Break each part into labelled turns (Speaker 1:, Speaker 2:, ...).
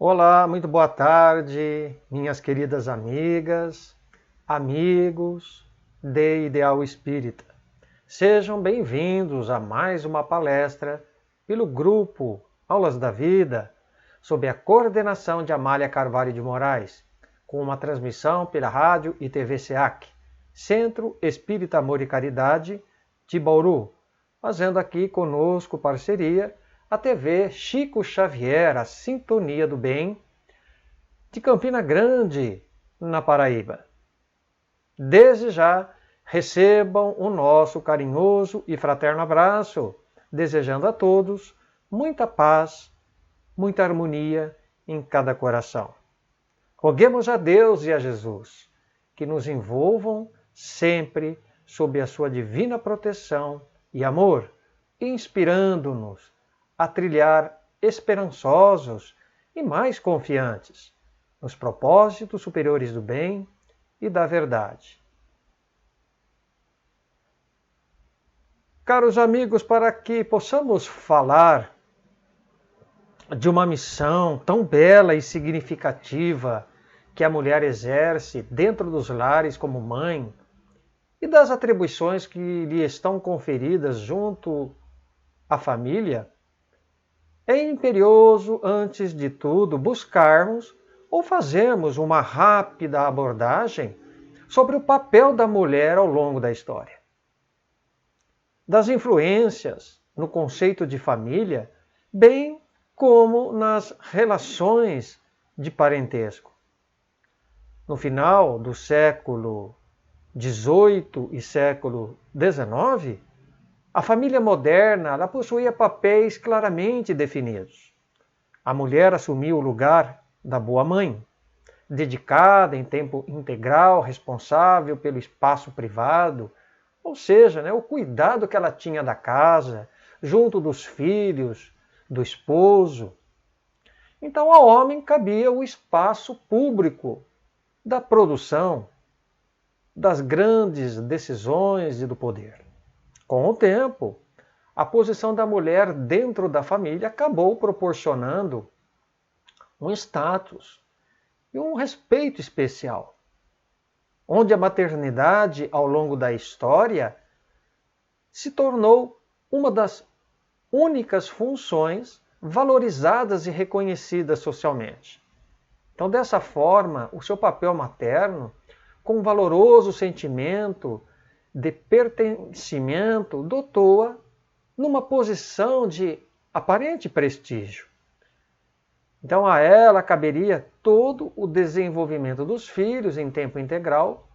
Speaker 1: Olá, muito boa tarde, minhas queridas amigas, amigos de Ideal Espírita. Sejam bem-vindos a mais uma palestra pelo grupo Aulas da Vida, sob a coordenação de Amália Carvalho de Moraes, com uma transmissão pela rádio e TV SEAC, Centro Espírita Amor e Caridade de Bauru, fazendo aqui conosco parceria a TV Chico Xavier, a Sintonia do Bem, de Campina Grande, na Paraíba. Desde já, recebam o nosso carinhoso e fraterno abraço, desejando a todos muita paz, muita harmonia em cada coração. Roguemos a Deus e a Jesus que nos envolvam sempre sob a sua divina proteção e amor, inspirando-nos a trilhar esperançosos e mais confiantes nos propósitos superiores do bem e da verdade. Caros amigos, para que possamos falar de uma missão tão bela e significativa que a mulher exerce dentro dos lares como mãe e das atribuições que lhe estão conferidas junto à família, é imperioso, antes de tudo, buscarmos ou fazermos uma rápida abordagem sobre o papel da mulher ao longo da história. Das influências no conceito de família, bem como nas relações de parentesco. No final do século XVIII e século XIX, a família moderna ela possuía papéis claramente definidos. A mulher assumiu o lugar da boa mãe, dedicada em tempo integral, responsável pelo espaço privado, ou seja, o cuidado que ela tinha da casa, junto dos filhos, do esposo. Então ao homem cabia o espaço público da produção, das grandes decisões e do poder. Com o tempo, a posição da mulher dentro da família acabou proporcionando um status e um respeito especial, onde a maternidade, ao longo da história, se tornou uma das únicas funções valorizadas e reconhecidas socialmente. Então, dessa forma, o seu papel materno, com um valoroso sentimento de pertencimento, dotou-a numa posição de aparente prestígio. Então a ela caberia todo o desenvolvimento dos filhos em tempo integral,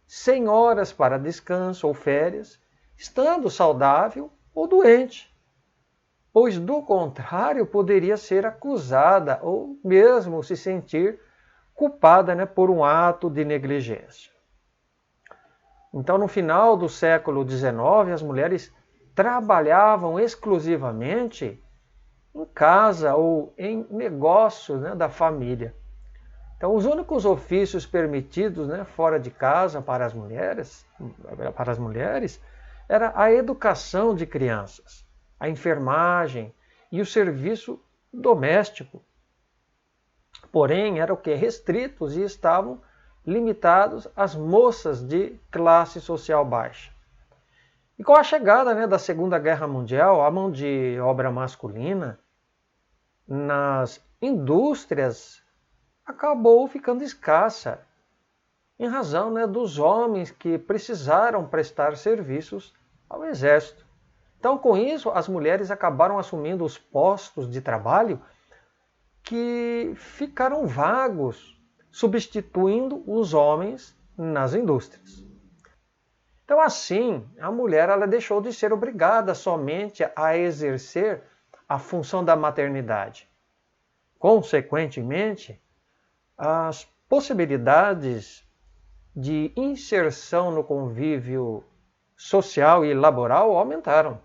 Speaker 1: sem horas para descanso ou férias, estando saudável ou doente, pois do contrário poderia ser acusada ou mesmo se sentir culpada por um ato de negligência. Então, no final do século XIX, as mulheres trabalhavam exclusivamente em casa ou em negócios da família. Então, os únicos ofícios permitidos fora de casa para as mulheres era a educação de crianças, a enfermagem e o serviço doméstico. Porém, eram restritos e estavam limitados às moças de classe social baixa. E com a chegada da Segunda Guerra Mundial, a mão de obra masculina nas indústrias acabou ficando escassa, em razão dos homens que precisaram prestar serviços ao exército. Então, com isso, as mulheres acabaram assumindo os postos de trabalho que ficaram vagos, substituindo os homens nas indústrias. Então, assim, a mulher ela deixou de ser obrigada somente a exercer a função da maternidade. Consequentemente, as possibilidades de inserção no convívio social e laboral aumentaram.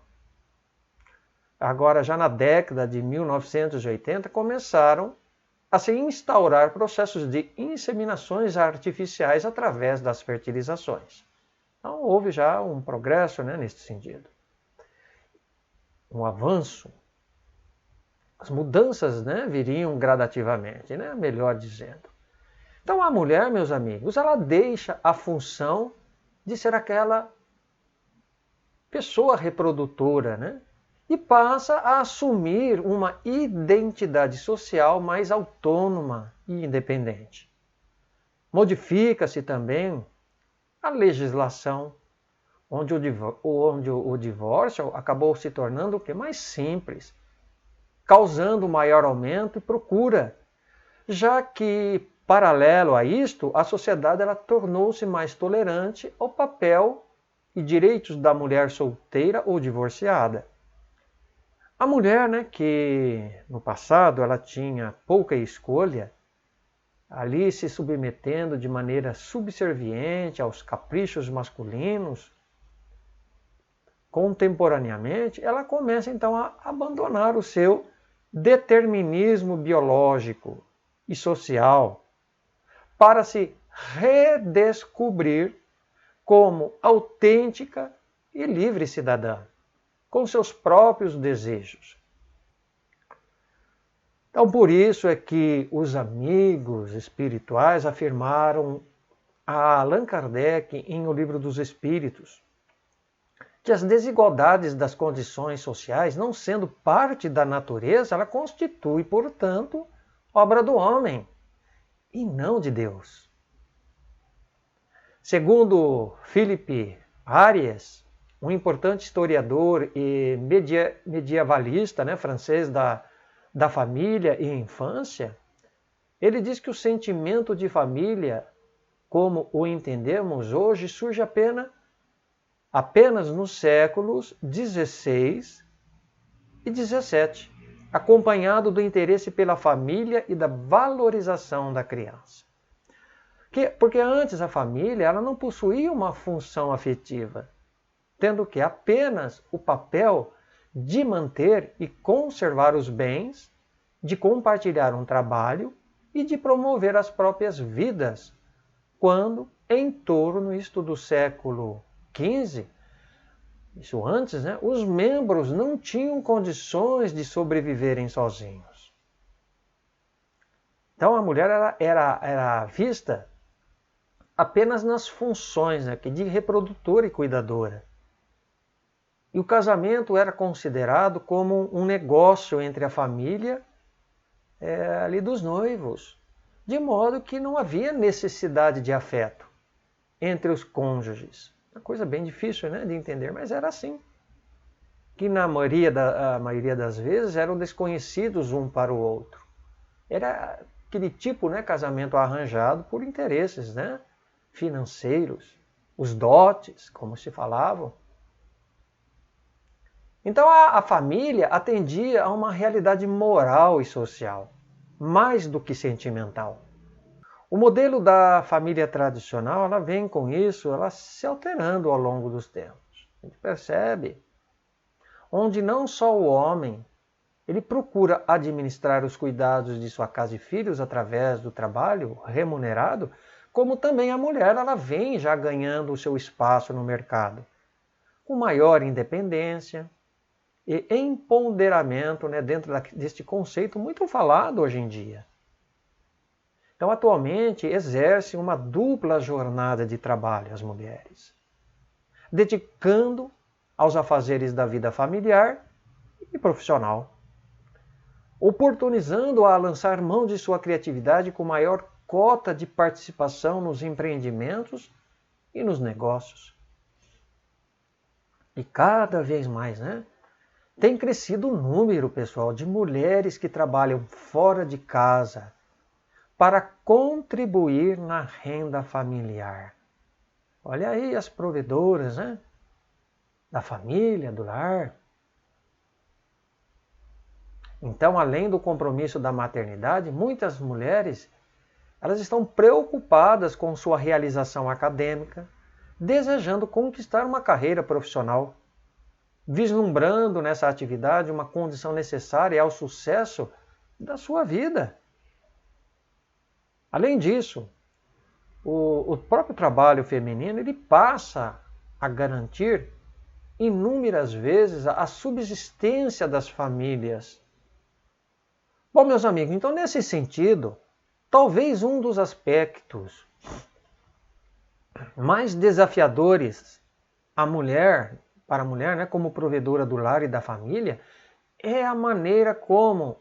Speaker 1: Agora, já na década de 1980, começaram a se instaurar processos de inseminações artificiais através das fertilizações. Então, houve já um progresso nesse sentido. Um avanço. as mudanças, né, viriam gradativamente, né, melhor dizendo. Então a mulher, meus amigos, ela deixa a função de ser aquela pessoa reprodutora, né, e passa a assumir uma identidade social mais autônoma e independente. Modifica-se também a legislação, onde o divórcio acabou se tornando o que? Mais simples, causando maior aumento e procura, já que, paralelo a isto, a sociedade ela tornou-se mais tolerante ao papel e direitos da mulher solteira ou divorciada. A mulher, né, que no passado ela tinha pouca escolha, ali se submetendo de maneira subserviente aos caprichos masculinos, contemporaneamente, ela começa então a abandonar o seu determinismo biológico e social para se redescobrir como autêntica e livre cidadã, com seus próprios desejos. Então, por isso é que os amigos espirituais afirmaram a Allan Kardec em O Livro dos Espíritos que as desigualdades das condições sociais, não sendo parte da natureza, ela constitui, portanto, obra do homem e não de Deus. Segundo Philippe Ariès, um importante historiador e medievalista, né, francês da família e infância, ele diz que o sentimento de família, como o entendemos hoje, surge apenas nos séculos XVI e XVII, acompanhado do interesse pela família e da valorização da criança. Porque antes a família ela não possuía uma função afetiva, tendo que apenas o papel de manter e conservar os bens, de compartilhar um trabalho e de promover as próprias vidas, quando, em torno do século XV, isso antes, né, os membros não tinham condições de sobreviverem sozinhos. Então a mulher era vista apenas nas funções, né, de reprodutora e cuidadora. E o casamento era considerado como um negócio entre a família ali dos noivos, de modo que não havia necessidade de afeto entre os cônjuges. Uma coisa bem difícil, né, de entender, mas era assim. Que na a maioria das vezes eram desconhecidos um para o outro. Era aquele tipo, né, casamento arranjado por interesses, né, financeiros, os dotes, como se falavam. Então a família atendia a uma realidade moral e social, mais do que sentimental. O modelo da família tradicional, ela vem com isso, ela se alterando ao longo dos tempos. A gente percebe onde não só o homem, ele procura administrar os cuidados de sua casa e filhos através do trabalho remunerado, como também a mulher, ela vem já ganhando o seu espaço no mercado, com maior independência e empoderamento, né, dentro deste conceito muito falado hoje em dia. Então, atualmente, exercem uma dupla jornada de trabalho as mulheres, dedicando aos afazeres da vida familiar e profissional, oportunizando-a a lançar mão de sua criatividade com maior cota de participação nos empreendimentos e nos negócios. E cada vez mais, né, tem crescido o número, pessoal, de mulheres que trabalham fora de casa, para contribuir na renda familiar. Olha aí as provedoras, né, da família, do lar. Então, além do compromisso da maternidade, muitas mulheres elas estão preocupadas com sua realização acadêmica, desejando conquistar uma carreira profissional, vislumbrando nessa atividade uma condição necessária ao sucesso da sua vida. Além disso, o próprio trabalho feminino ele passa a garantir inúmeras vezes a subsistência das famílias, Bom, meus amigos, então nesse sentido, talvez um dos aspectos mais desafiadores para a mulher, né, como provedora do lar e da família, é a maneira como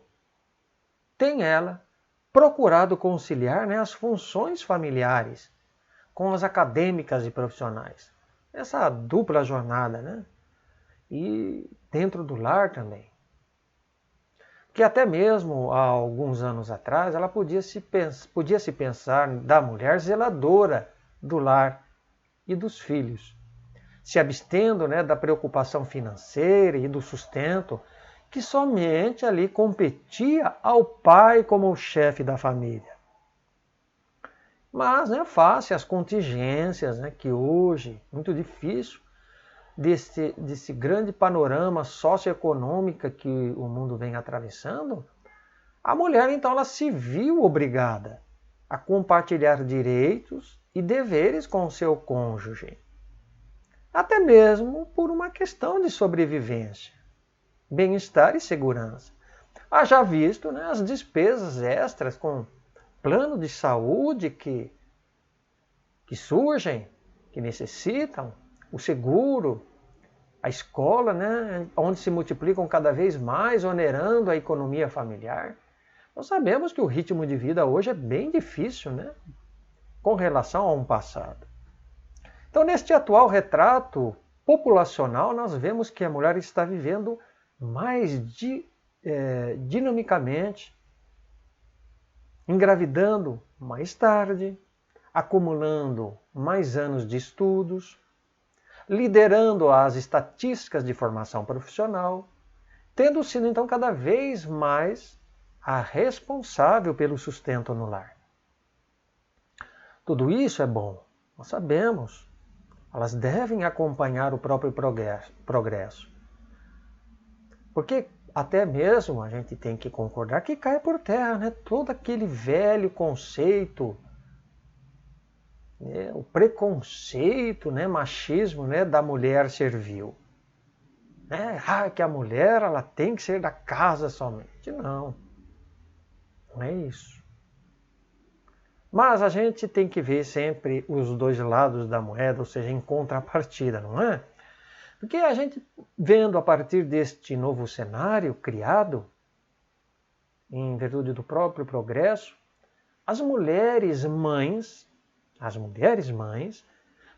Speaker 1: tem ela procurado conciliar, né, as funções familiares com as acadêmicas e profissionais. Essa dupla jornada, né? E dentro do lar também. Que até mesmo há alguns anos atrás ela podia se pensar da mulher zeladora do lar e dos filhos, se abstendo, né, da preocupação financeira e do sustento que somente ali competia ao pai como o chefe da família. Mas, né, face às contingências, né, que hoje, muito difícil, desse grande panorama socioeconômico que o mundo vem atravessando, a mulher então ela se viu obrigada a compartilhar direitos e deveres com o seu cônjuge, até mesmo por uma questão de sobrevivência, bem-estar e segurança. Haja visto, né, as despesas extras com plano de saúde que surgem, que necessitam, o seguro, a escola, né, onde se multiplicam cada vez mais, onerando a economia familiar. Nós sabemos que o ritmo de vida hoje é bem difícil, né, com relação a um passado. Então, neste atual retrato populacional, nós vemos que a mulher está vivendo mais dinamicamente, engravidando mais tarde, acumulando mais anos de estudos, liderando as estatísticas de formação profissional, tendo sido então cada vez mais a responsável pelo sustento no lar. Tudo isso é bom, nós sabemos. Elas devem acompanhar o próprio progresso. Porque até mesmo a gente tem que concordar que cai por terra, né, todo aquele velho conceito, né, o preconceito, né, machismo, né, da mulher servil. Né? Que a mulher ela tem que ser da casa somente. Não é isso. Mas a gente tem que ver sempre os dois lados da moeda, ou seja, em contrapartida, não é? Porque a gente, vendo a partir deste novo cenário criado, em virtude do próprio progresso, as mulheres mães,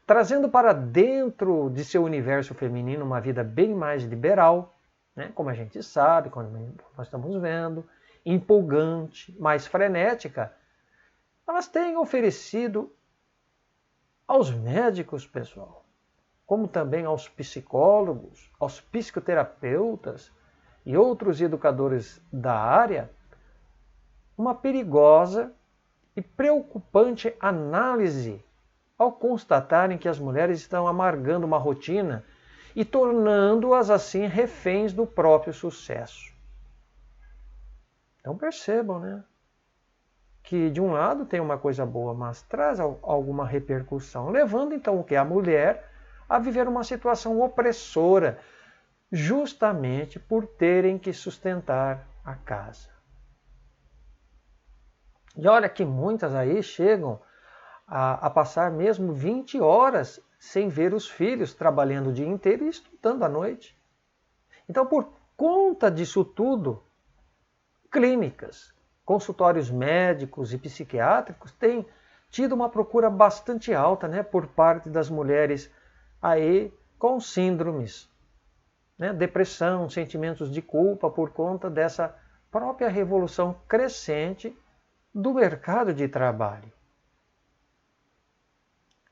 Speaker 1: trazendo para dentro de seu universo feminino uma vida bem mais liberal, né? Como a gente sabe, quando nós estamos vendo, empolgante, mais frenética, elas têm oferecido aos médicos, pessoal, como também aos psicólogos, aos psicoterapeutas e outros educadores da área, uma perigosa e preocupante análise ao constatarem que as mulheres estão amargando uma rotina e tornando-as assim reféns do próprio sucesso. Então percebam, né? Que de um lado tem uma coisa boa, mas traz alguma repercussão, levando então o que? A mulher a viver uma situação opressora, justamente por terem que sustentar a casa. E olha que muitas aí chegam a passar mesmo 20 horas sem ver os filhos, trabalhando o dia inteiro e estudando à noite. Então, por conta disso tudo, clínicas, consultórios médicos e psiquiátricos têm tido uma procura bastante alta, né, por parte das mulheres aí com síndromes, né, depressão, sentimentos de culpa por conta dessa própria revolução crescente do mercado de trabalho.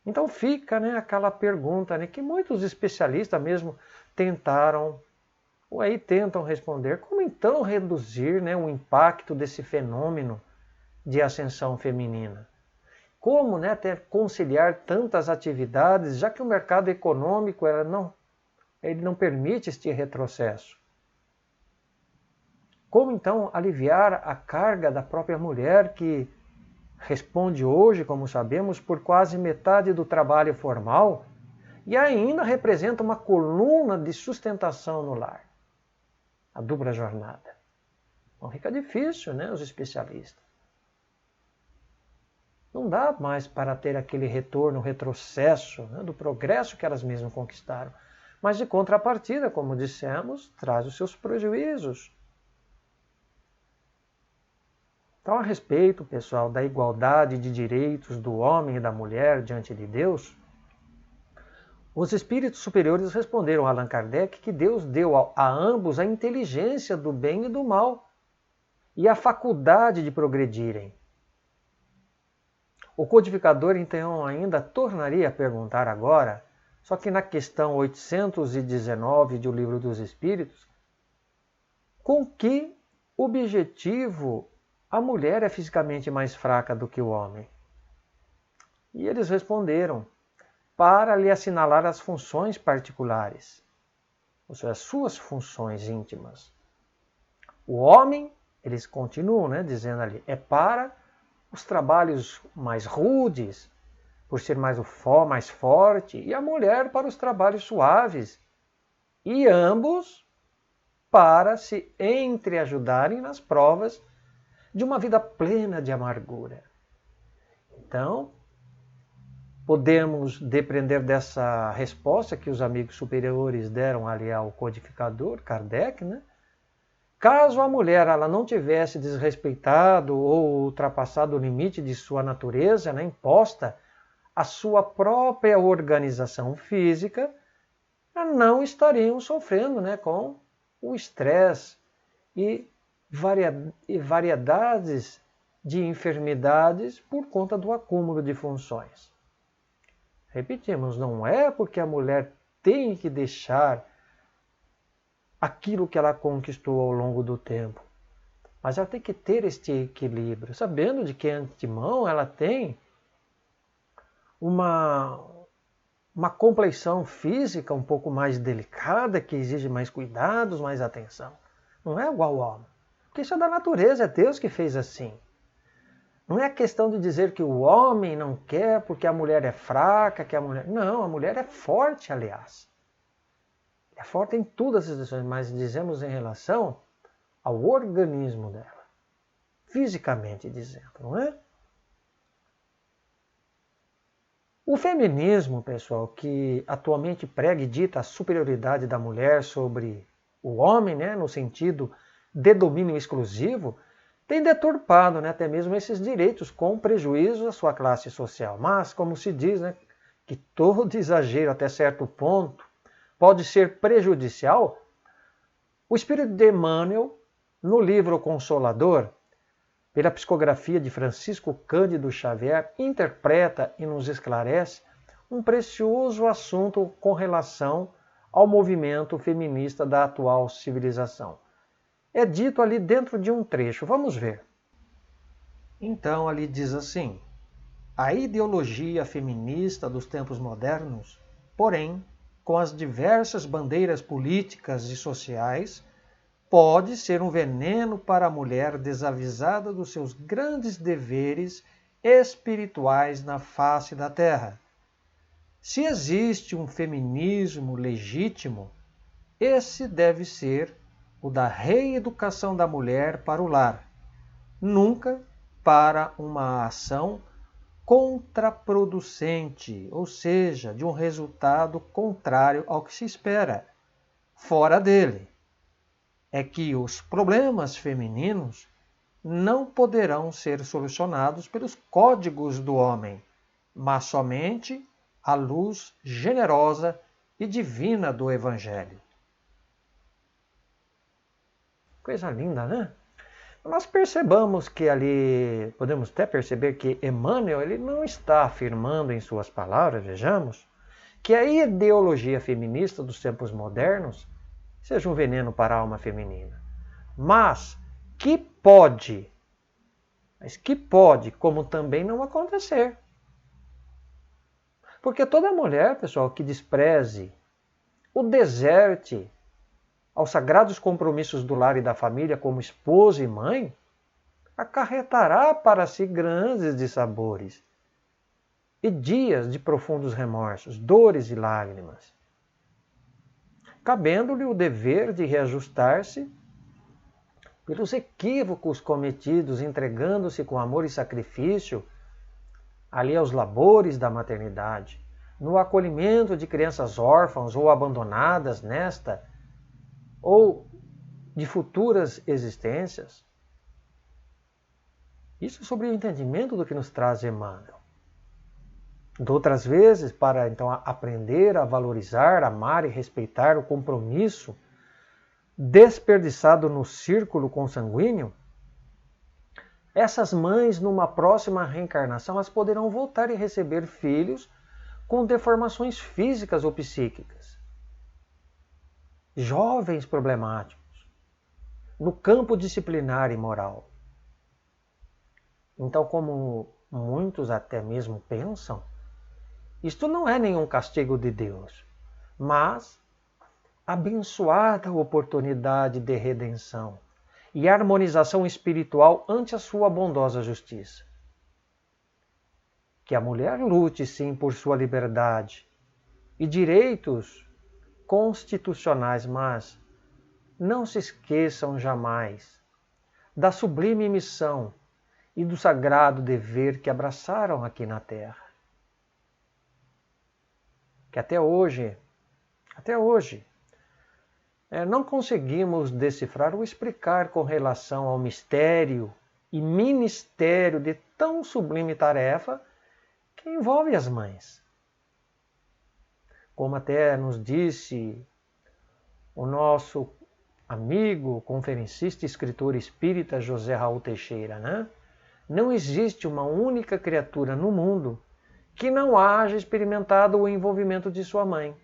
Speaker 1: Então fica, né, aquela pergunta, né, que muitos especialistas mesmo tentaram ou aí tentam responder: como então reduzir, né, o impacto desse fenômeno de ascensão feminina? Como, né, até conciliar tantas atividades, já que o mercado econômico ele não permite este retrocesso? Como então aliviar a carga da própria mulher que responde hoje, como sabemos, por quase metade do trabalho formal e ainda representa uma coluna de sustentação no lar? A dupla jornada. Então fica difícil, né, os especialistas. Não dá mais para ter aquele retorno, retrocesso, né, do progresso que elas mesmas conquistaram. Mas de contrapartida, como dissemos, traz os seus prejuízos. Então, a respeito, pessoal, da igualdade de direitos do homem e da mulher diante de Deus, os espíritos superiores responderam a Allan Kardec que Deus deu a ambos a inteligência do bem e do mal e a faculdade de progredirem. O codificador, então, ainda tornaria a perguntar agora, só que na questão 819 do Livro dos Espíritos, com que objetivo a mulher é fisicamente mais fraca do que o homem? E eles responderam, para lhe assinalar as funções particulares, ou seja, as suas funções íntimas. O homem, eles continuam, né, dizendo ali, é para os trabalhos mais rudes, por ser mais forte, e a mulher para os trabalhos suaves. E ambos para se entreajudarem nas provas de uma vida plena de amargura. Então, podemos depender dessa resposta que os amigos superiores deram ali ao codificador, Kardec, né? Caso a mulher ela não tivesse desrespeitado ou ultrapassado o limite de sua natureza, né, imposta à sua própria organização física, não estariam sofrendo, né, com o estresse e variedades de enfermidades por conta do acúmulo de funções. Repetimos, não é porque a mulher tem que deixar aquilo que ela conquistou ao longo do tempo, mas ela tem que ter este equilíbrio, sabendo de que antemão ela tem uma compleição física um pouco mais delicada, que exige mais cuidados, mais atenção. Não é igual ao homem, porque isso é da natureza, é Deus que fez assim. Não é questão de dizer que o homem não quer porque a mulher é fraca, que a mulher... Não, a mulher é forte, aliás. É forte em todas as situações, mas dizemos em relação ao organismo dela. Fisicamente dizendo, não é? O feminismo, pessoal, que atualmente prega e dita a superioridade da mulher sobre o homem, né, no sentido de domínio exclusivo, tem deturpado, né, até mesmo esses direitos com prejuízo à sua classe social. Mas, como se diz, né, que todo exagero até certo ponto pode ser prejudicial, o espírito de Emmanuel, no livro Consolador, pela psicografia de Francisco Cândido Xavier, interpreta e nos esclarece um precioso assunto com relação ao movimento feminista da atual civilização. É dito ali dentro de um trecho, vamos ver. Então, ali diz assim: a ideologia feminista dos tempos modernos, porém, com as diversas bandeiras políticas e sociais, pode ser um veneno para a mulher desavisada dos seus grandes deveres espirituais na face da terra. Se existe um feminismo legítimo, esse deve ser o da reeducação da mulher para o lar, nunca para uma ação contraproducente, ou seja, de um resultado contrário ao que se espera. Fora dele, é que os problemas femininos não poderão ser solucionados pelos códigos do homem, mas somente à luz generosa e divina do Evangelho. Coisa linda, né? Nós percebamos que ali, podemos até perceber que Emmanuel ele não está afirmando em suas palavras, vejamos, que a ideologia feminista dos tempos modernos seja um veneno para a alma feminina. Mas que pode, como também não acontecer. Porque toda mulher, pessoal, que despreze, o deserte aos sagrados compromissos do lar e da família como esposa e mãe, acarretará para si grandes dissabores e dias de profundos remorsos, dores e lágrimas, cabendo-lhe o dever de reajustar-se pelos equívocos cometidos, entregando-se com amor e sacrifício ali aos labores da maternidade, no acolhimento de crianças órfãs ou abandonadas nesta ou de futuras existências. Isso sobre o entendimento do que nos traz Emmanuel. De outras vezes, para então aprender a valorizar, amar e respeitar o compromisso desperdiçado no círculo consanguíneo, essas mães, numa próxima reencarnação, elas poderão voltar e receber filhos com deformações físicas ou psíquicas. Jovens problemáticos, no campo disciplinar e moral. Então, como muitos até mesmo pensam, isto não é nenhum castigo de Deus, mas abençoada oportunidade de redenção e harmonização espiritual ante a sua bondosa justiça. Que a mulher lute sim por sua liberdade e direitos constitucionais, mas não se esqueçam jamais da sublime missão e do sagrado dever que abraçaram aqui na Terra. Que até hoje, não conseguimos decifrar ou explicar com relação ao mistério e ministério de tão sublime tarefa que envolve as mães. Como até nos disse o nosso amigo, conferencista e escritor espírita José Raul Teixeira, né? Não existe uma única criatura no mundo que não haja experimentado o envolvimento de sua mãe,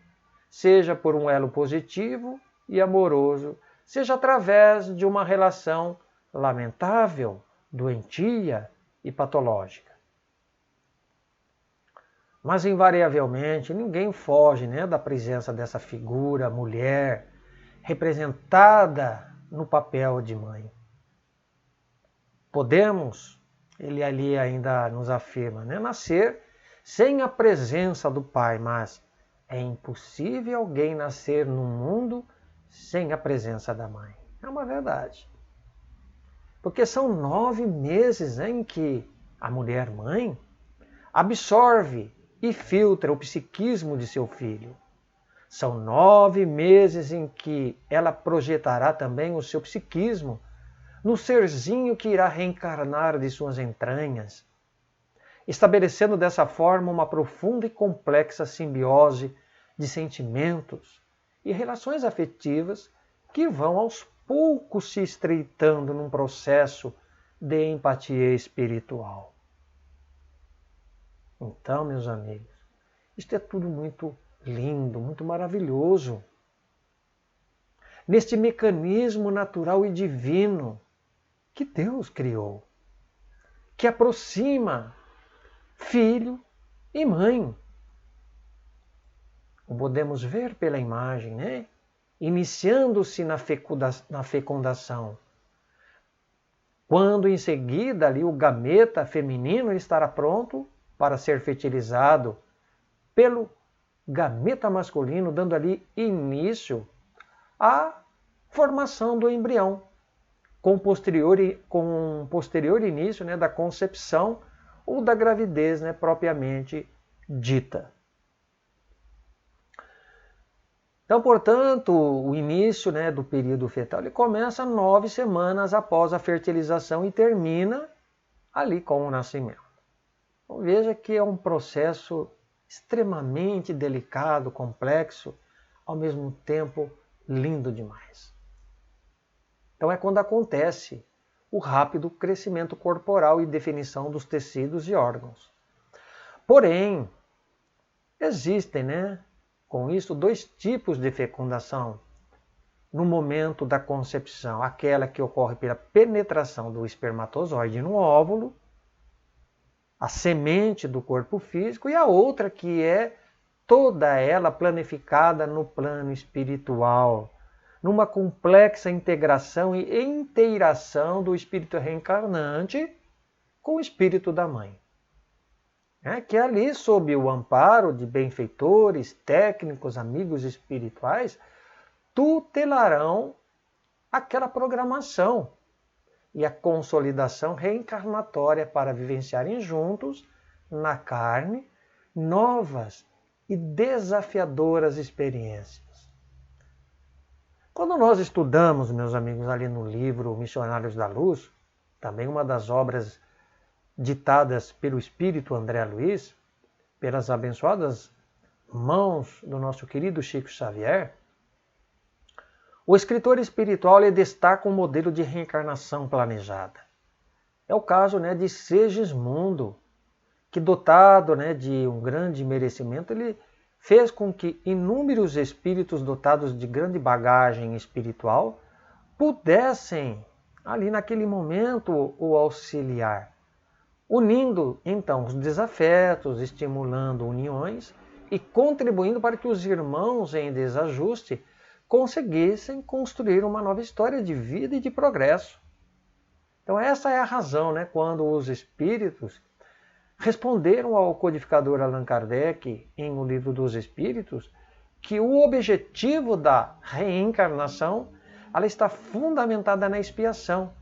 Speaker 1: seja por um elo positivo e amoroso, seja através de uma relação lamentável, doentia e patológica. Mas, invariavelmente, ninguém foge, né, da presença dessa figura, mulher, representada no papel de mãe. Podemos, ele ali ainda nos afirma, né, nascer sem a presença do pai, mas é impossível alguém nascer num mundo sem a presença da mãe. É uma verdade. Porque são 9 meses em que a mulher mãe absorve e filtra o psiquismo de seu filho. São 9 meses em que ela projetará também o seu psiquismo no serzinho que irá reencarnar de suas entranhas, estabelecendo dessa forma uma profunda e complexa simbiose de sentimentos e relações afetivas que vão aos poucos se estreitando num processo de empatia espiritual. Então, meus amigos, isto é tudo muito lindo, muito maravilhoso. Neste mecanismo natural e divino que Deus criou, que aproxima filho e mãe. O podemos ver pela imagem, né? Iniciando-se na fecundação. Quando em seguida ali o gameta feminino estará pronto para ser fertilizado pelo gameta masculino, dando ali início à formação do embrião, com posterior início, né, da concepção ou da gravidez, né, propriamente dita. Então, portanto, o início, né, do período fetal ele começa 9 semanas após a fertilização e termina ali com o nascimento. Então, veja que é um processo extremamente delicado, complexo, ao mesmo tempo lindo demais. Então é quando acontece o rápido crescimento corporal e definição dos tecidos e órgãos. Porém, existem, né, com isso, 2 tipos de fecundação no momento da concepção. Aquela que ocorre pela penetração do espermatozoide no óvulo, a semente do corpo físico, e a outra que é toda ela planificada no plano espiritual, numa complexa integração e inteiração do espírito reencarnante com o espírito da mãe. Que ali, sob o amparo de benfeitores, técnicos, amigos espirituais, tutelarão aquela programação e a consolidação reencarnatória para vivenciarem juntos, na carne, novas e desafiadoras experiências. Quando nós estudamos, meus amigos, ali no livro Missionários da Luz, também uma das obras ditadas pelo Espírito André Luiz, pelas abençoadas mãos do nosso querido Chico Xavier, o escritor espiritual ele destaca um modelo de reencarnação planejada. É o caso de Segismundo, que dotado de um grande merecimento, ele fez com que inúmeros espíritos dotados de grande bagagem espiritual pudessem, ali naquele momento, o auxiliar, unindo então os desafetos, estimulando uniões e contribuindo para que os irmãos em desajuste conseguissem construir uma nova história de vida e de progresso. Então essa é a razão, quando os espíritos responderam ao codificador Allan Kardec em O Livro dos Espíritos que o objetivo da reencarnação ela está fundamentada na expiação,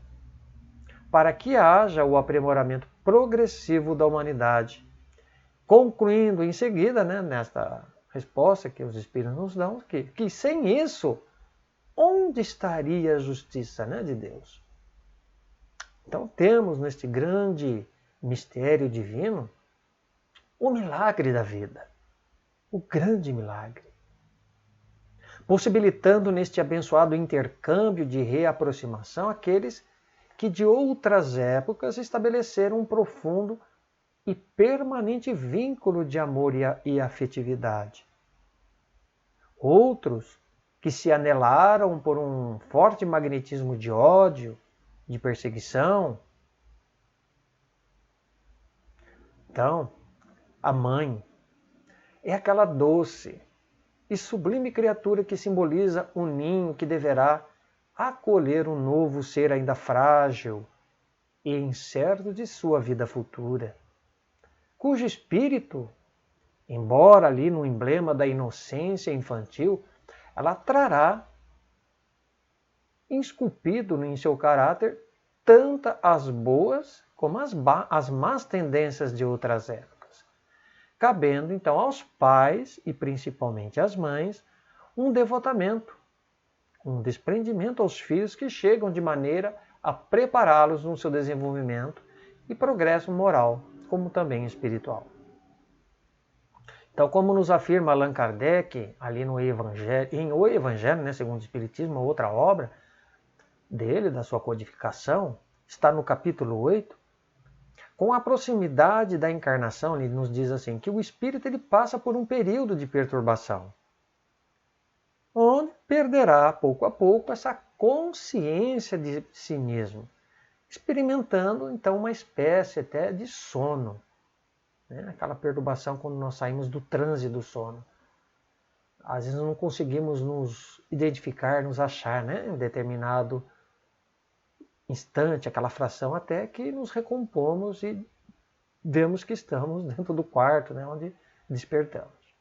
Speaker 1: para que haja o aprimoramento progressivo da humanidade. Concluindo em seguida, nesta resposta que os Espíritos nos dão, que sem isso, onde estaria a justiça de Deus? Então temos neste grande mistério divino o milagre da vida, o grande milagre, possibilitando neste abençoado intercâmbio de reaproximação aqueles que de outras épocas estabeleceram um profundo e permanente vínculo de amor e afetividade. Outros que se anelaram por um forte magnetismo de ódio, de perseguição. Então, a mãe é aquela doce e sublime criatura que simboliza um ninho que deverá acolher um novo ser ainda frágil e incerto de sua vida futura, cujo espírito, embora ali no emblema da inocência infantil, ela trará esculpido em seu caráter tanto as boas como as más tendências de outras épocas, cabendo então aos pais e principalmente às mães um devotamento, um desprendimento aos filhos que chegam de maneira a prepará-los no seu desenvolvimento e progresso moral, como também espiritual. Então, como nos afirma Allan Kardec, ali no Evangelho, em O Evangelho, segundo o Espiritismo, outra obra dele, da sua codificação, está no capítulo 8, com a proximidade da encarnação, ele nos diz assim, que o espírito ele passa por um período de perturbação, onde perderá, pouco a pouco, essa consciência de si mesmo, experimentando, então, uma espécie até de sono. Aquela perturbação quando nós saímos do transe do sono. Às vezes não conseguimos nos identificar, nos achar em determinado instante, aquela fração, até que nos recompomos e vemos que estamos dentro do quarto, onde despertamos.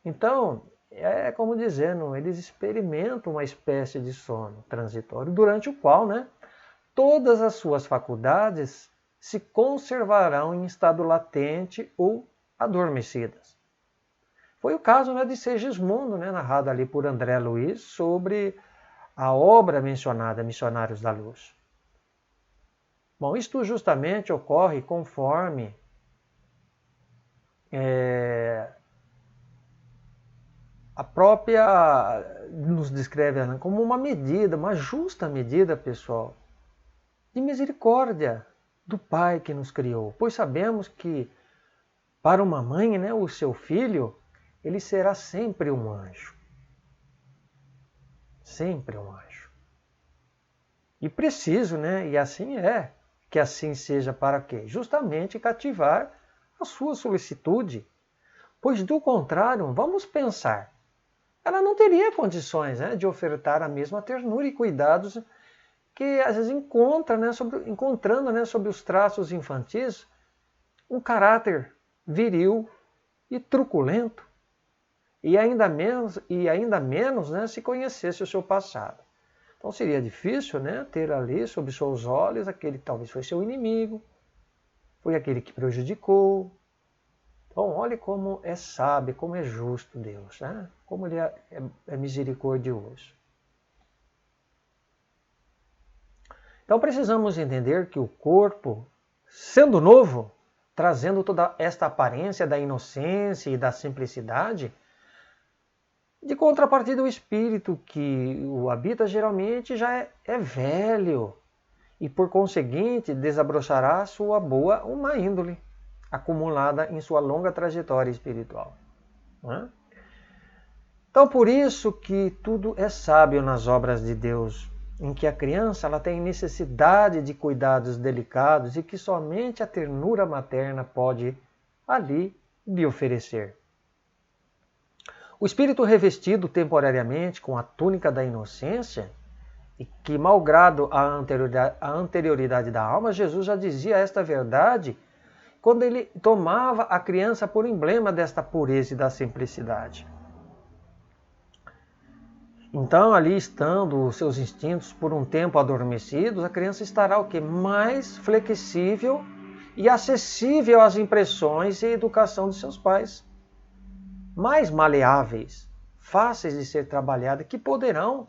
Speaker 1: Então, é como dizendo, eles experimentam uma espécie de sono transitório, durante o qual todas as suas faculdades se conservarão em estado latente ou adormecidas. Foi o caso de Segismundo, narrado ali por André Luiz, sobre a obra mencionada, Missionários da Luz. Bom, isto justamente ocorre conforme a própria nos descreve como uma medida, uma justa medida, pessoal, de misericórdia do Pai que nos criou. Pois sabemos que para uma mãe, o seu filho, ele será sempre um anjo. Sempre um anjo. E preciso, e assim é, que assim seja para quê? Justamente cativar a sua solicitude. Pois do contrário, vamos pensar, ela não teria condições de ofertar a mesma ternura e cuidados que às vezes encontrando sobre os traços infantis um caráter viril e truculento, e ainda menos se conhecesse o seu passado. Então seria difícil, né, ter ali sob seus olhos aquele que talvez foi seu inimigo, foi aquele que prejudicou. Então olhe como é sábio, como é justo Deus, né? Como Ele é misericordioso. Então precisamos entender que o corpo, sendo novo, trazendo toda esta aparência da inocência e da simplicidade, de contrapartida, o espírito que o habita geralmente já é velho e, por conseguinte, desabrochará sua boa uma índole acumulada em sua longa trajetória espiritual. Não é? Então, por isso que tudo é sábio nas obras de Deus, em que a criança ela tem necessidade de cuidados delicados e que somente a ternura materna pode ali lhe oferecer. O espírito revestido temporariamente com a túnica da inocência, e que, malgrado a anterioridade da alma, Jesus já dizia esta verdade quando ele tomava a criança por emblema desta pureza e da simplicidade. Então, ali estando os seus instintos por um tempo adormecidos, a criança estará o quê? Mais flexível e acessível às impressões e educação de seus pais. Mais maleáveis, fáceis de ser trabalhadas, que poderão,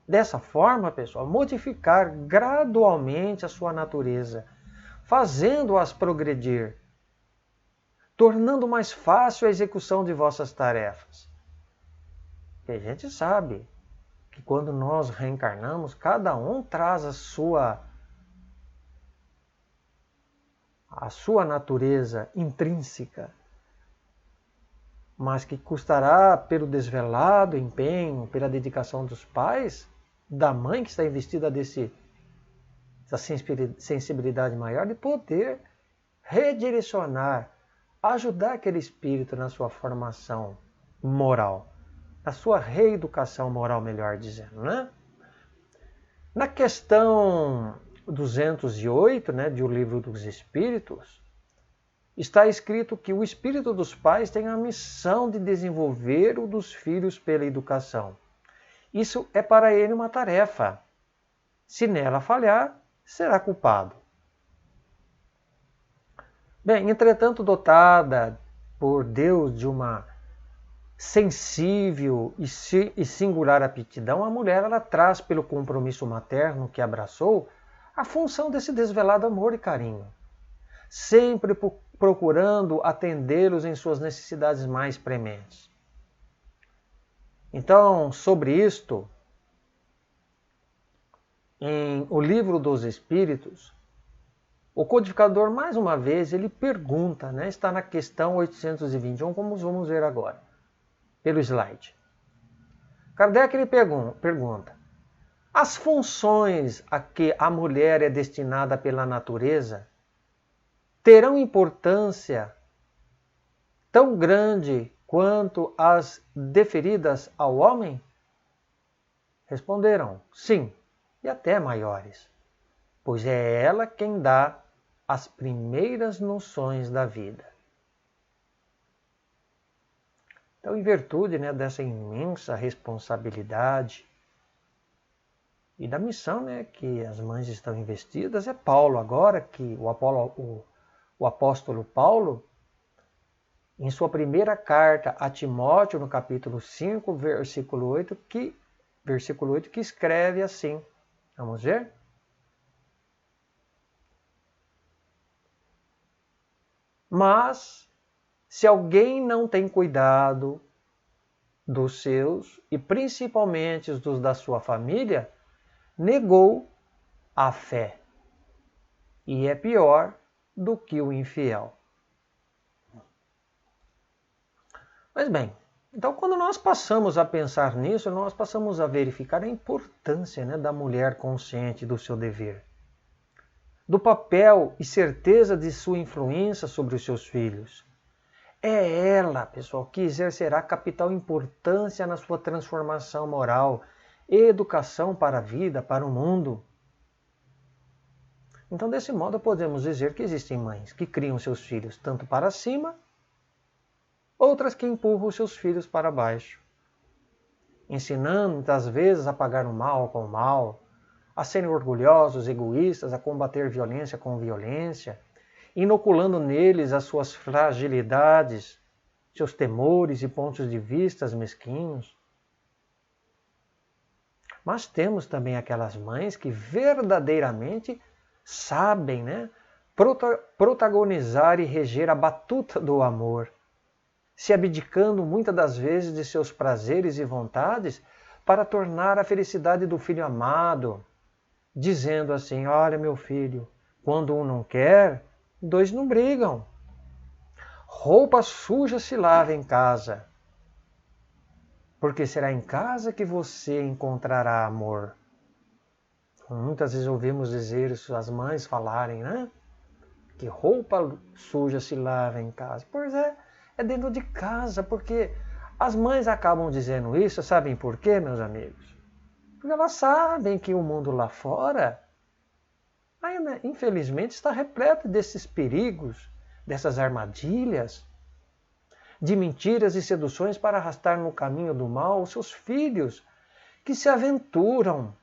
Speaker 1: dessa forma, pessoal, modificar gradualmente a sua natureza, fazendo-as progredir, tornando mais fácil a execução de vossas tarefas. E a gente sabe que quando nós reencarnamos, cada um traz a sua natureza intrínseca, mas que custará pelo desvelado empenho, pela dedicação dos pais, da mãe que está investida dessa sensibilidade maior, de poder redirecionar, ajudar aquele espírito na sua formação moral, na sua reeducação moral, melhor dizendo, né? Na questão 208, né, do Livro dos Espíritos, está escrito que o espírito dos pais tem a missão de desenvolver o dos filhos pela educação. Isso é para ele uma tarefa. Se nela falhar, será culpado. Bem, entretanto, dotada por Deus de uma sensível e singular aptidão, a mulher ela traz pelo compromisso materno que abraçou a função desse desvelado amor e carinho, sempre procurando atendê-los em suas necessidades mais prementes. Então, sobre isto, em O Livro dos Espíritos, o codificador, mais uma vez, ele pergunta, né, está na questão 821, como vamos ver agora, pelo slide. Kardec ele pergunta, as funções a que a mulher é destinada pela natureza terão importância tão grande quanto as deferidas ao homem? Responderam, sim, e até maiores, pois é ela quem dá as primeiras noções da vida. Então, em virtude, né, dessa imensa responsabilidade e da missão, né, que as mães estão investidas, é Paulo agora, que o apóstolo Paulo, em sua primeira carta a Timóteo, no capítulo 5, versículo 8, que escreve assim. Vamos ver? Mas, se alguém não tem cuidado dos seus, e principalmente dos da sua família, negou a fé, e é pior do que o infiel. Mas bem, então quando nós passamos a pensar nisso, nós passamos a verificar a importância, né, da mulher consciente do seu dever, do papel e certeza de sua influência sobre os seus filhos. É ela, pessoal, que exercerá capital importância na sua transformação moral e educação para a vida, para o mundo. Então, desse modo, podemos dizer que existem mães que criam seus filhos tanto para cima, outras que empurram seus filhos para baixo. ensinando muitas vezes a pagar o mal com o mal, a serem orgulhosos, egoístas, a combater violência com violência, inoculando neles as suas fragilidades, seus temores e pontos de vista mesquinhos. Mas temos também aquelas mães que verdadeiramente sabem, protagonizar e reger a batuta do amor, se abdicando muitas das vezes de seus prazeres e vontades para tornar a felicidade do filho amado, dizendo assim: olha, meu filho, quando um não quer, dois não brigam. Roupa suja se lava em casa, porque será em casa que você encontrará amor. Muitas vezes ouvimos dizer isso, as mães falarem, que roupa suja se lava em casa. Pois é dentro de casa, porque as mães acabam dizendo isso, sabem por quê, meus amigos? Porque elas sabem que o mundo lá fora, ainda, infelizmente, está repleto desses perigos, dessas armadilhas, de mentiras e seduções para arrastar no caminho do mal os seus filhos, que se aventuram,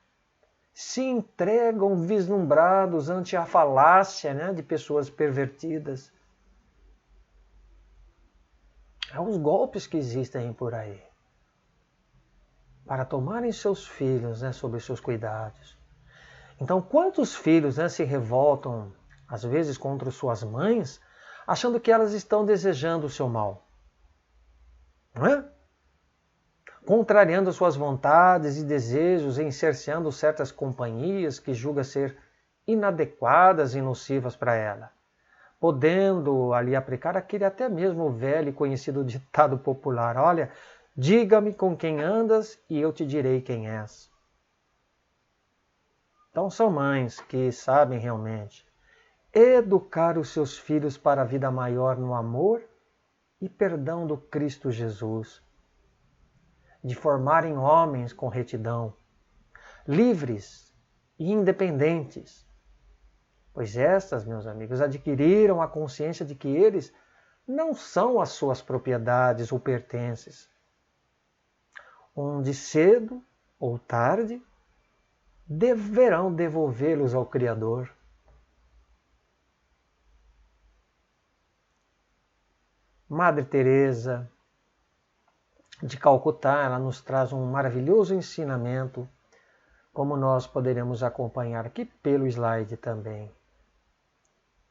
Speaker 1: se entregam vislumbrados ante a falácia de pessoas pervertidas. É os golpes que existem por aí, para tomarem seus filhos sob seus cuidados. Então, quantos filhos se revoltam, às vezes, contra suas mães, achando que elas estão desejando o seu mal? Não é? Contrariando suas vontades e desejos, cerceando certas companhias que julga ser inadequadas e nocivas para ela, podendo ali aplicar aquele até mesmo velho e conhecido ditado popular: olha, diga-me com quem andas e eu te direi quem és. Então são mães que sabem realmente educar os seus filhos para a vida maior no amor e perdão do Cristo Jesus, de formarem homens com retidão, livres e independentes, pois estas, meus amigos, adquiriram a consciência de que eles não são as suas propriedades ou pertences, onde cedo ou tarde deverão devolvê-los ao Criador. Madre Teresa de Calcutá, ela nos traz um maravilhoso ensinamento, como nós poderemos acompanhar aqui pelo slide também.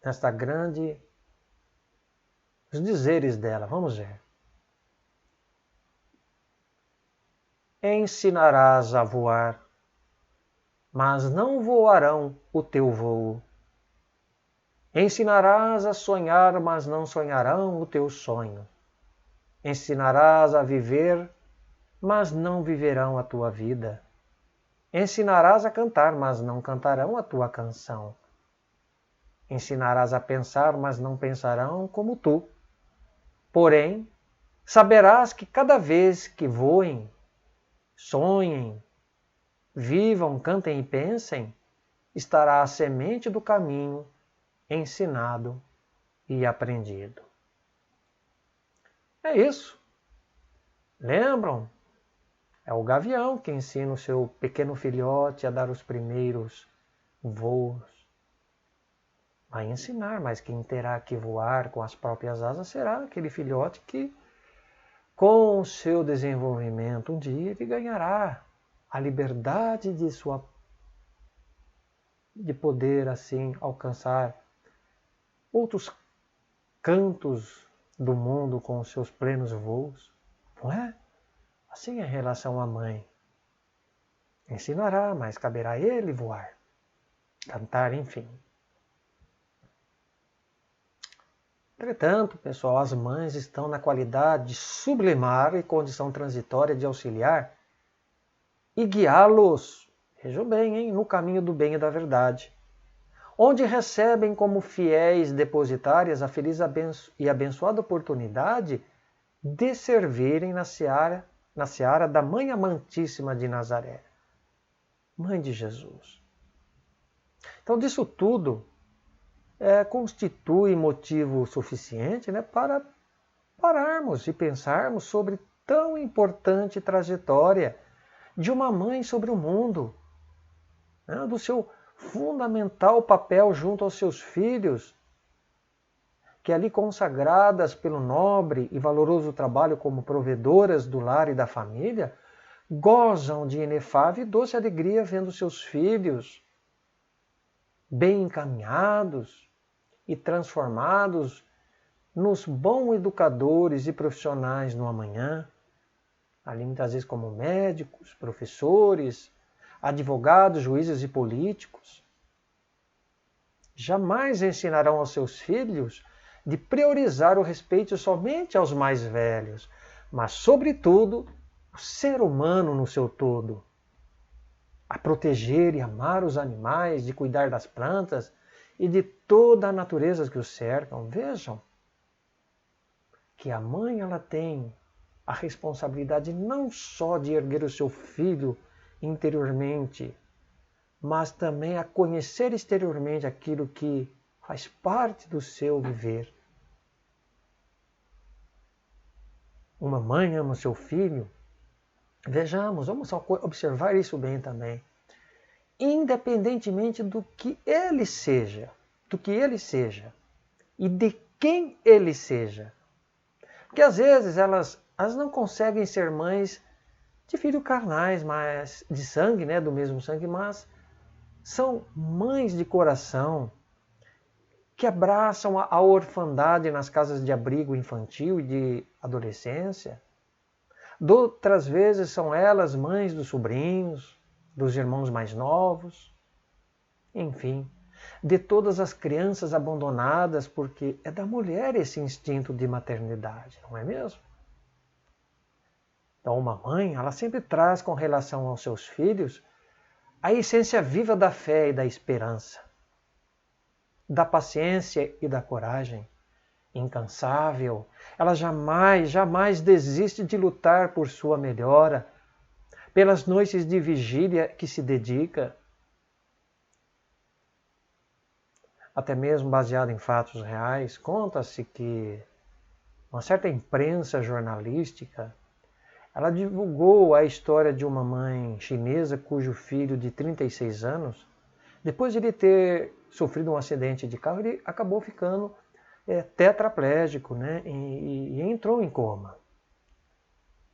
Speaker 1: Nesta grande, os dizeres dela, vamos ver. Ensinarás a voar, mas não voarão o teu voo. Ensinarás a sonhar, mas não sonharão o teu sonho. Ensinarás a viver, mas não viverão a tua vida. Ensinarás a cantar, mas não cantarão a tua canção. Ensinarás a pensar, mas não pensarão como tu. Porém, saberás que cada vez que voem, sonhem, vivam, cantem e pensem, estará a semente do caminho ensinado e aprendido. É isso. Lembram? É o gavião que ensina o seu pequeno filhote a dar os primeiros voos. Vai ensinar, mas quem terá que voar com as próprias asas será aquele filhote que, com o seu desenvolvimento, um dia ele ganhará a liberdade de poder assim alcançar outros cantos do mundo com os seus plenos voos. Não é? Assim é em relação à mãe. Ensinará, mas caberá a ele voar, cantar, enfim. Entretanto, pessoal, as mães estão na qualidade de sublimar e condição transitória de auxiliar e guiá-los, vejam bem, no caminho do bem e da verdade, onde recebem como fiéis depositárias a feliz e abençoada oportunidade de servirem na seara da Mãe Amantíssima de Nazaré, Mãe de Jesus. Então, disso tudo, constitui motivo suficiente para pararmos e pensarmos sobre tão importante trajetória de uma mãe sobre o mundo, né? Do seu fundamental papel junto aos seus filhos, que ali consagradas pelo nobre e valoroso trabalho como provedoras do lar e da família, gozam de inefável e doce alegria vendo seus filhos bem encaminhados e transformados nos bons educadores e profissionais no amanhã, ali muitas vezes como médicos, professores, advogados, juízes e políticos. Jamais ensinarão aos seus filhos de priorizar o respeito somente aos mais velhos, mas, sobretudo, o ser humano no seu todo. A proteger e amar os animais, de cuidar das plantas e de toda a natureza que os cercam. Vejam que a mãe ela tem a responsabilidade não só de erguer o seu filho interiormente, mas também a conhecer exteriormente aquilo que faz parte do seu viver. Uma mãe ama o seu filho. Vejamos, vamos observar isso bem também. Independentemente do que ele seja e de quem ele seja. Porque às vezes elas não conseguem ser mães de filhos carnais, mas de sangue, né, do mesmo sangue, mas são mães de coração que abraçam a orfandade nas casas de abrigo infantil e de adolescência. Outras vezes são elas mães dos sobrinhos, dos irmãos mais novos, enfim, de todas as crianças abandonadas, porque é da mulher esse instinto de maternidade, não é mesmo? Então, uma mãe, ela sempre traz com relação aos seus filhos a essência viva da fé e da esperança, da paciência e da coragem. Incansável, ela jamais desiste de lutar por sua melhora, pelas noites de vigília que se dedica, até mesmo baseado em fatos reais. Conta-se que uma certa imprensa jornalística ela divulgou a história de uma mãe chinesa cujo filho de 36 anos, depois de ele ter sofrido um acidente de carro, ele acabou ficando tetraplégico, né, e entrou em coma.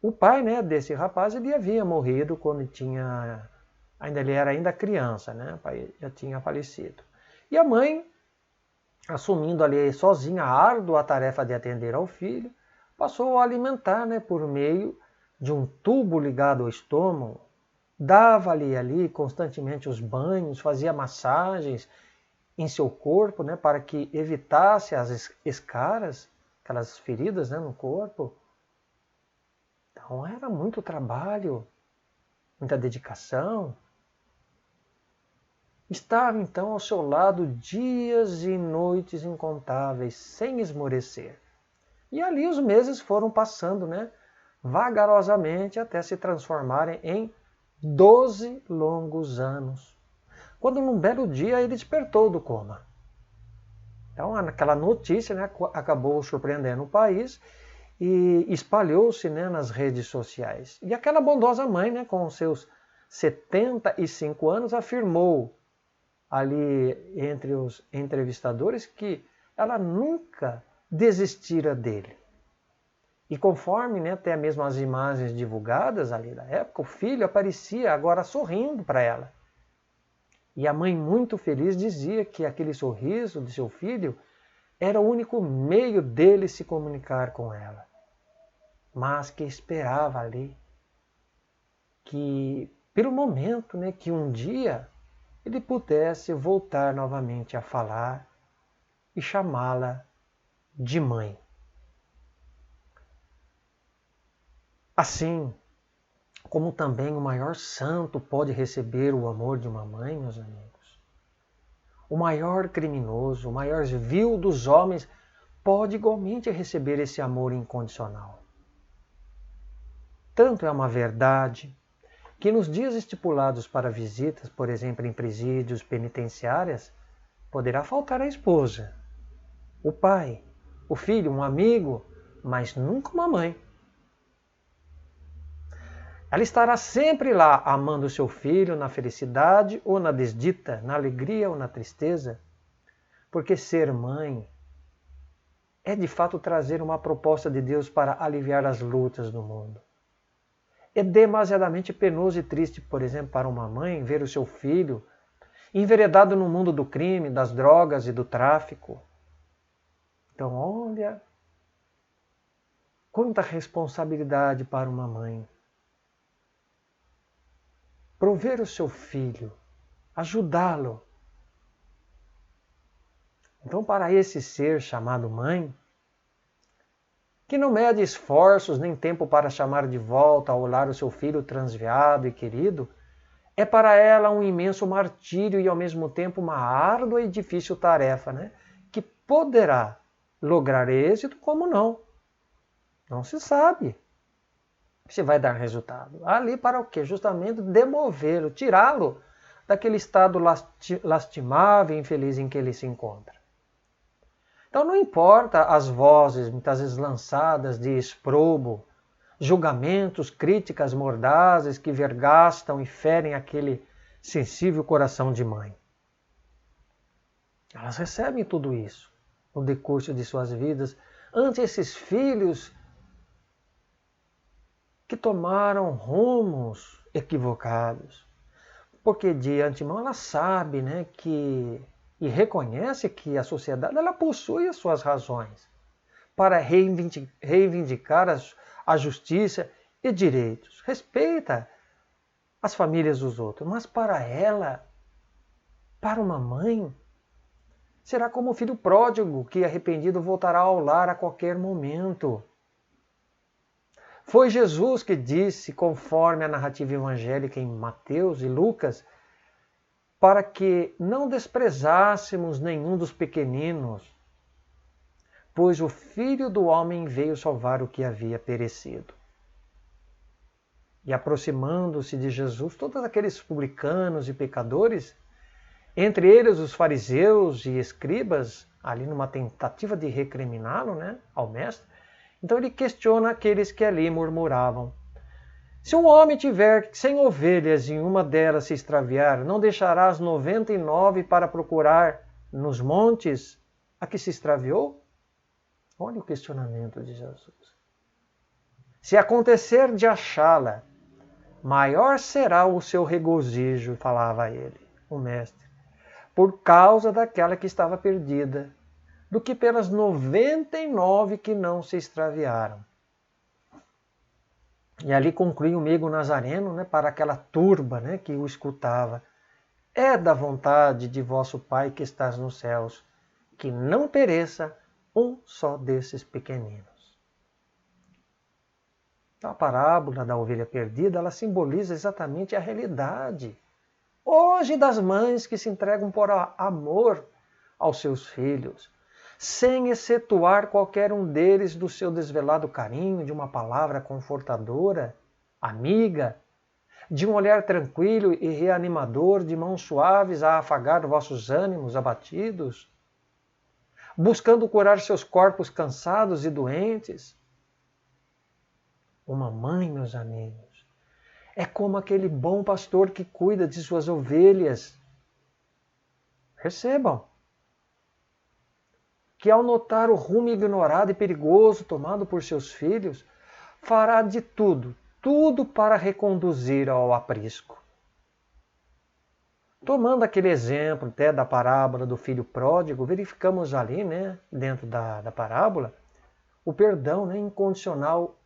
Speaker 1: O pai, né, desse rapaz, ele havia morrido quando ele era ainda criança, né, o pai já tinha falecido. E a mãe, assumindo ali sozinha a árdua tarefa de atender ao filho, passou a alimentar, né, por meio de um tubo ligado ao estômago, dava-lhe ali constantemente os banhos, fazia massagens em seu corpo, né, para que evitasse as escaras, aquelas feridas, né, no corpo. Então era muito trabalho, muita dedicação. Estava então ao seu lado dias e noites incontáveis, sem esmorecer. E ali os meses foram passando, né, vagarosamente até se transformarem em 12 longos anos. Quando num belo dia ele despertou do coma. Então aquela notícia, né, acabou surpreendendo o país e espalhou-se, né, nas redes sociais. E aquela bondosa mãe, né, com seus 75 anos, afirmou ali entre os entrevistadores que ela nunca desistira dele. E conforme, né, até mesmo as imagens divulgadas ali da época, o filho aparecia agora sorrindo para ela. E a mãe, muito feliz, dizia que aquele sorriso de seu filho era o único meio dele se comunicar com ela. Mas que esperava ali que, pelo momento, né, que um dia ele pudesse voltar novamente a falar e chamá-la de mãe. Assim como também o maior santo pode receber o amor de uma mãe, meus amigos, o maior criminoso, o maior vil dos homens, pode igualmente receber esse amor incondicional. Tanto é uma verdade que nos dias estipulados para visitas, por exemplo, em presídios, penitenciárias, poderá faltar a esposa, o pai, o filho, um amigo, mas nunca uma mãe. Ela estará sempre lá, amando seu filho na felicidade ou na desdita, na alegria ou na tristeza. Porque ser mãe é de fato trazer uma proposta de Deus para aliviar as lutas do mundo. É demasiadamente penoso e triste, por exemplo, para uma mãe ver o seu filho enveredado no mundo do crime, das drogas e do tráfico. Então, olha, quanta responsabilidade para uma mãe. Prover o seu filho, ajudá-lo. Então, para esse ser chamado mãe, que não mede esforços nem tempo para chamar de volta ao lar o seu filho transviado e querido, é para ela um imenso martírio e ao mesmo tempo uma árdua e difícil tarefa, né? Que poderá lograr êxito como não. Não se sabe se vai dar resultado. Ali para o quê? Justamente demovê-lo, tirá-lo daquele estado lastimável e infeliz em que ele se encontra. Então não importa as vozes, muitas vezes lançadas de exprobo, julgamentos, críticas mordazes que vergastam e ferem aquele sensível coração de mãe. Elas recebem tudo isso no decurso de suas vidas ante esses filhos que tomaram rumos equivocados. Porque de antemão ela sabe, né, e reconhece que a sociedade ela possui as suas razões para reivindicar a justiça e direitos. Respeita as famílias dos outros, mas para ela, para uma mãe, será como o filho pródigo que arrependido voltará ao lar a qualquer momento. Foi Jesus que disse, conforme a narrativa evangélica em Mateus e Lucas, para que não desprezássemos nenhum dos pequeninos, pois o Filho do Homem veio salvar o que havia perecido. E aproximando-se de Jesus, todos aqueles publicanos e pecadores, entre eles os fariseus e escribas, ali numa tentativa de recriminá-lo, né, ao mestre, então ele questiona aqueles que ali murmuravam. Se um homem tiver 100 ovelhas e uma delas se extraviar, não deixará as 99 para procurar nos montes a que se extraviou? Olha o questionamento de Jesus. Se acontecer de achá-la, maior será o seu regozijo, falava ele, o mestre, por causa daquela que estava perdida, do que pelas 99 que não se extraviaram. E ali conclui o meigo nazareno, né, para aquela turba, né, que o escutava. É da vontade de vosso Pai que estás nos céus, que não pereça um só desses pequeninos. Então, a parábola da ovelha perdida, ela simboliza exatamente a realidade. Hoje das mães que se entregam por amor aos seus filhos, sem excetuar qualquer um deles do seu desvelado carinho, de uma palavra confortadora, amiga, de um olhar tranquilo e reanimador, de mãos suaves a afagar vossos ânimos abatidos, buscando curar seus corpos cansados e doentes. Uma mãe, meus amigos, é como aquele bom pastor que cuida de suas ovelhas. Recebam. Que ao notar o rumo ignorado e perigoso tomado por seus filhos, fará de tudo para reconduzir ao aprisco. Tomando aquele exemplo até da parábola do filho pródigo, verificamos ali, né, dentro da parábola, o perdão, né, incondicional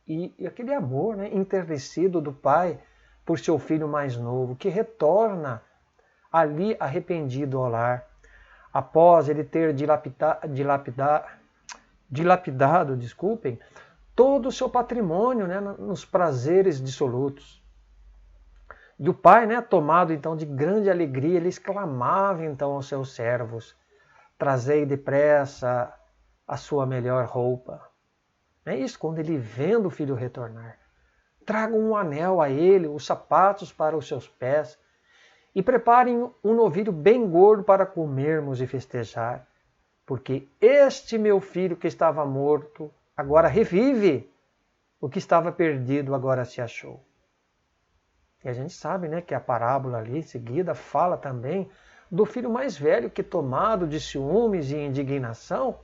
Speaker 1: e aquele amor, né, enternecido do pai por seu filho mais novo, que retorna ali arrependido ao lar, após ele ter dilapidado, todo o seu patrimônio, né, nos prazeres dissolutos. E o pai, né, tomado então de grande alegria, ele exclamava então aos seus servos: trazei depressa a sua melhor roupa. É isso, quando ele vendo o filho retornar. Tragam um anel a ele, os sapatos para os seus pés, e preparem um novilho bem gordo para comermos e festejar, porque este meu filho que estava morto agora revive, o que estava perdido agora se achou. E a gente sabe, né, que a parábola ali em seguida fala também do filho mais velho que, tomado de ciúmes e indignação,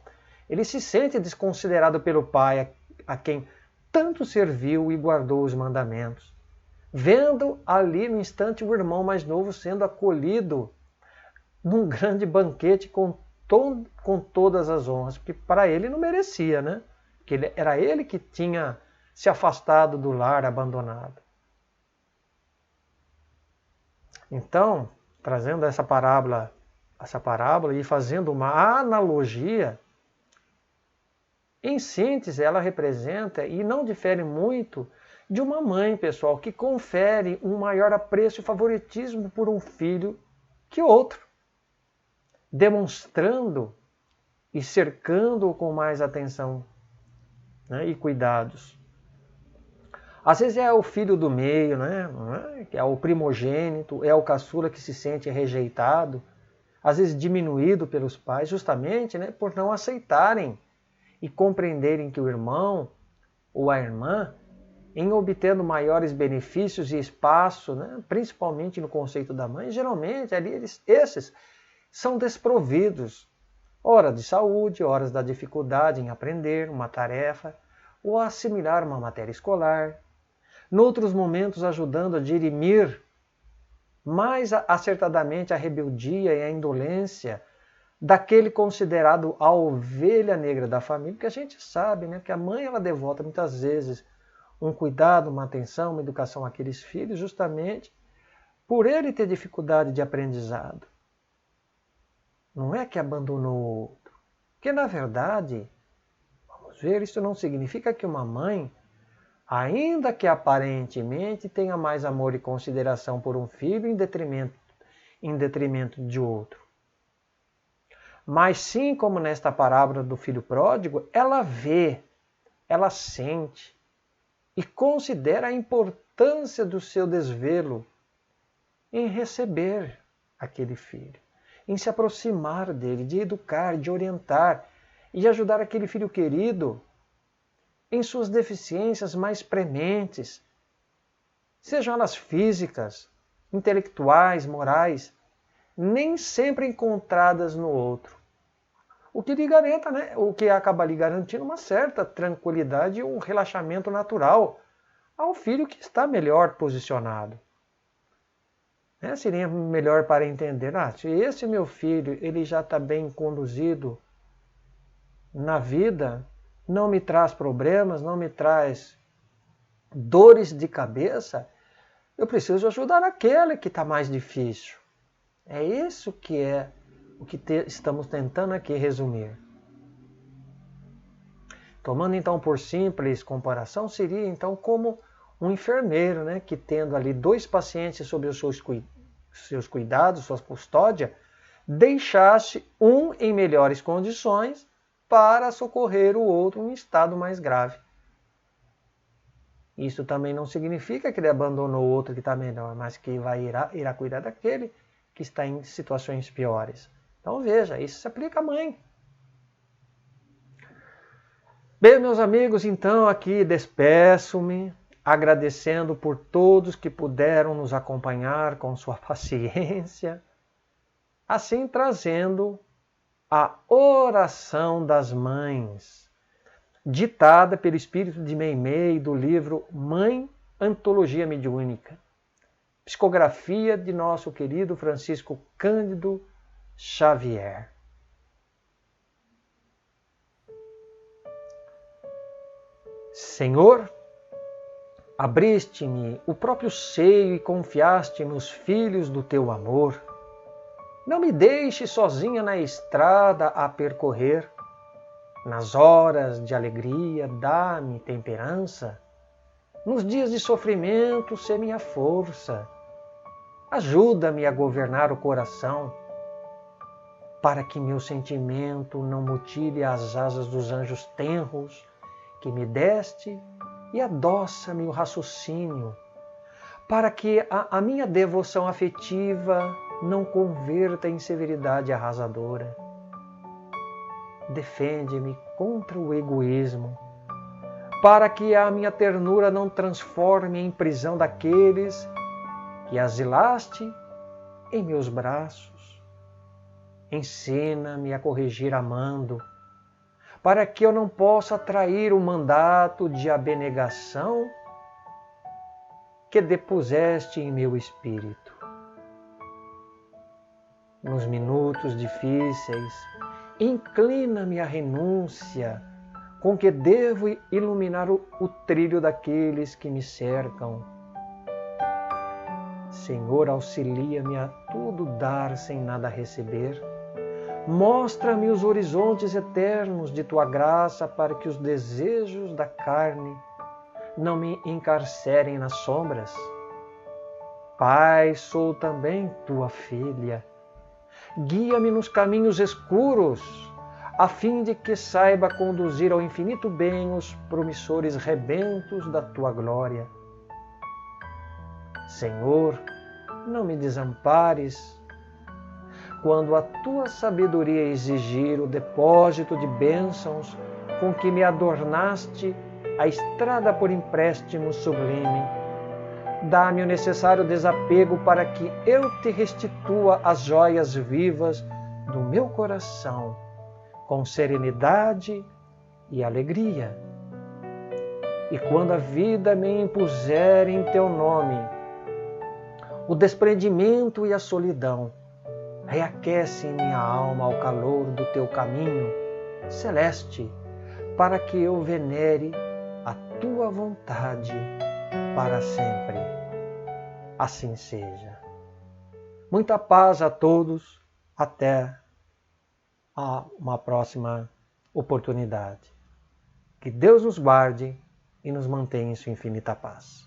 Speaker 1: ele se sente desconsiderado pelo pai a quem tanto serviu e guardou os mandamentos. Vendo ali no instante o irmão mais novo sendo acolhido num grande banquete com todas as honras, porque para ele não merecia, né? Porque era ele que tinha se afastado do lar, abandonado. Então, trazendo essa parábola e fazendo uma analogia, em síntese, ela representa e não difere muito de uma mãe, pessoal, que confere um maior apreço e favoritismo por um filho que outro, demonstrando e cercando-o com mais atenção, né, e cuidados. Às vezes é o filho do meio, né, que é o primogênito, é o caçula que se sente rejeitado, às vezes diminuído pelos pais, justamente, né, por não aceitarem e compreenderem que o irmão ou a irmã, em obtendo maiores benefícios e espaço, né, principalmente no conceito da mãe, geralmente ali esses são desprovidos, ora de saúde, horas da dificuldade em aprender uma tarefa ou assimilar uma matéria escolar. Noutros momentos, ajudando a dirimir mais acertadamente a rebeldia e a indolência daquele considerado a ovelha negra da família, porque a gente sabe, né, que a mãe ela devota muitas vezes um cuidado, uma atenção, uma educação àqueles filhos, justamente por ele ter dificuldade de aprendizado. Não é que abandonou o outro. Porque, na verdade, vamos ver, isso não significa que uma mãe, ainda que aparentemente tenha mais amor e consideração por um filho em detrimento de outro. Mas sim, como nesta parábola do filho pródigo, ela vê, ela sente e considera a importância do seu desvelo em receber aquele filho, em se aproximar dele, de educar, de orientar e de ajudar aquele filho querido em suas deficiências mais prementes, sejam elas físicas, intelectuais, morais, nem sempre encontradas no outro. O que lhe garanta, né? O que acaba lhe garantindo uma certa tranquilidade e um relaxamento natural ao filho que está melhor posicionado. Seria melhor para entender, se esse meu filho ele já está bem conduzido na vida, não me traz problemas, não me traz dores de cabeça, eu preciso ajudar aquele que está mais difícil. É isso que é o que estamos tentando aqui resumir. Tomando então por simples comparação, seria então como um enfermeiro, né, que tendo ali 2 pacientes sob os seus cuidados, sua custódia, deixasse um em melhores condições para socorrer o outro em estado mais grave. Isso também não significa que ele abandonou o outro que está melhor, mas que irá cuidar daquele que está em situações piores. Então veja, isso se aplica à mãe. Bem, meus amigos, então aqui despeço-me, agradecendo por todos que puderam nos acompanhar com sua paciência, assim trazendo a oração das mães, ditada pelo espírito de Meimei do livro Mãe, Antologia Mediúnica, psicografia de nosso querido Francisco Cândido Xavier. Senhor, abriste-me o próprio seio e confiaste-me os filhos do teu amor. Não me deixes sozinha na estrada a percorrer. Nas horas de alegria, dá-me temperança. Nos dias de sofrimento, sê minha força. Ajuda-me a governar o coração, para que meu sentimento não mutile as asas dos anjos tenros que me deste, e adoça-me o raciocínio, para que a minha devoção afetiva não converta em severidade arrasadora. Defende-me contra o egoísmo, para que a minha ternura não transforme em prisão daqueles que asilaste em meus braços. Ensina-me a corrigir amando, para que eu não possa trair o mandato de abnegação que depuseste em meu espírito. Nos minutos difíceis, inclina-me à renúncia com que devo iluminar o trilho daqueles que me cercam. Senhor, auxilia-me a tudo dar sem nada receber. Mostra-me os horizontes eternos de Tua graça para que os desejos da carne não me encarcerem nas sombras. Pai, sou também Tua filha. Guia-me nos caminhos escuros, a fim de que saiba conduzir ao infinito bem os promissores rebentos da Tua glória. Senhor, não me desampares quando a Tua sabedoria exigir o depósito de bênçãos com que me adornaste a estrada por empréstimo sublime. Dá-me o necessário desapego para que eu te restitua as joias vivas do meu coração, com serenidade e alegria. E quando a vida me impuser em Teu nome o desprendimento e a solidão, reaquece minha alma ao calor do Teu caminho celeste, para que eu venere a Tua vontade para sempre. Assim seja. Muita paz a todos. Até uma próxima oportunidade. Que Deus nos guarde e nos mantenha em sua infinita paz.